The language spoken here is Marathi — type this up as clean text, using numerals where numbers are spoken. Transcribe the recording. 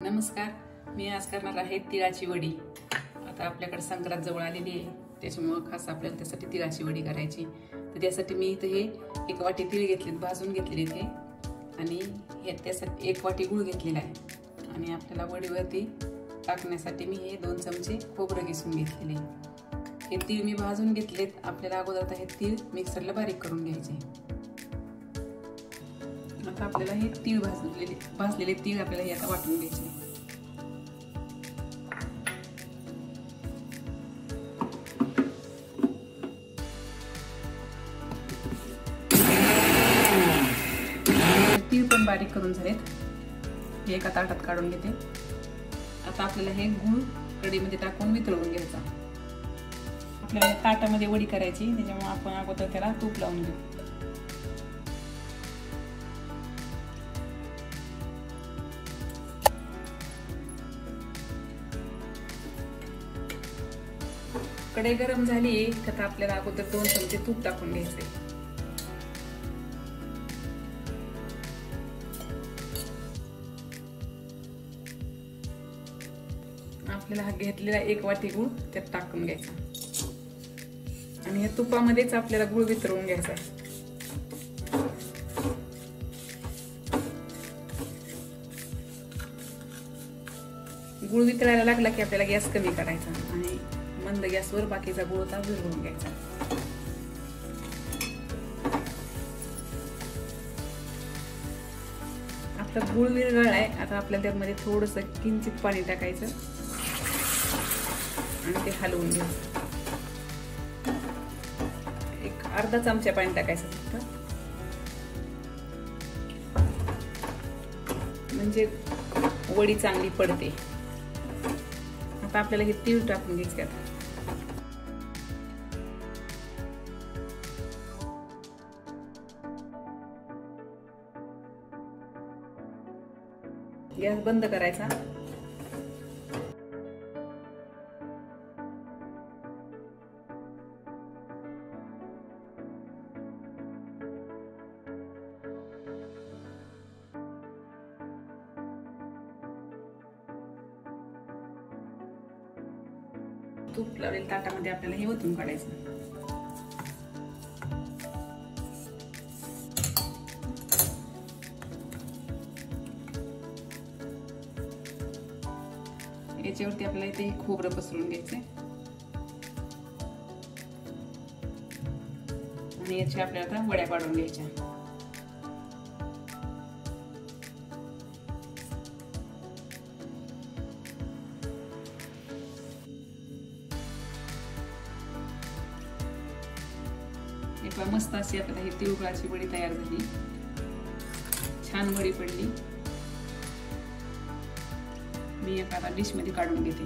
नमस्कार, मी आज करणार आहे तिळाची वडी। आता आपल्याकडे संक्रांत जवळ आलेली आहे, त्याच्यामुळे खास आपल्याला त्यासाठी तिळाची वडी करायची। तर त्यासाठी मी इथे हे 1 वाटी तीळ घेतले, भाजून घेतलेले ते, आणि हे त्यासाठी 1 वाटी गूळ घेतलेला आहे। आणि आपल्याला वडीवरती टाकण्यासाठी मी हे 2 चमचे खोबरं किसून घेतलेले। हे तीळ मी भाजून घेतलेत। आपल्याला अगोदर आता हे तीळ मिक्सरला बारीक करून घ्यायचे। आता आपल्याला हे तीळ भाजलेले तीळ आपल्याला हे आता वाटून घ्यायचे। तीळ पण बारीक करून झालेत, हे एका ताटात काढून घेते। आता आपल्याला हे गूळ कढईमध्ये टाकून वितळवून घ्यायचा। आपल्याला ताटामध्ये वडी करायची, त्याच्यामुळे आपण अगोदर त्याला तूप लावून घेऊ। कढई गरम झाली तर आपल्याला अगोदर 2 चमचे तूप टाकून घ्यायचे। आपल्याला हा घेतलेला 1 वाटी गूळ त्यात टाकून घ्यायचा आणि या तुपामध्येच आपल्याला गूळ वितळवून घ्यायचा। गूळ वितळायला लागला की आपल्याला गॅस कमी करायचा आणि मंद गॅसवर बाकीचा गूळ विरघळून घ्यायचा। आपला गूळ विरघळलाय, आता आपल्याला त्यामध्ये थोडंसं किंचित पाणी टाकायचं आणि ते हलवून घ्यायचं। एक अर्धा चमचा पाणी टाकायचं फक्त, म्हणजे वडी चांगली पडते। आता आपल्याला हे तीळ टाकून घ्यायचे। आता गॅस बंद करायचा। तूप लावलेल्या ताटामध्ये आपल्याला हे ओतून काढायचं। याच्यावरती आपल्याला इथे खोबरं पसरून घ्यायचे आणि याच्या आपल्याला आता वड्या पाडून घ्यायच्या। एक मस्त अशी आपल्याला ही तिळगुळाची वडी तयार झाली, छान वडी पडली। मी एका डिश मध्ये काढून घेते।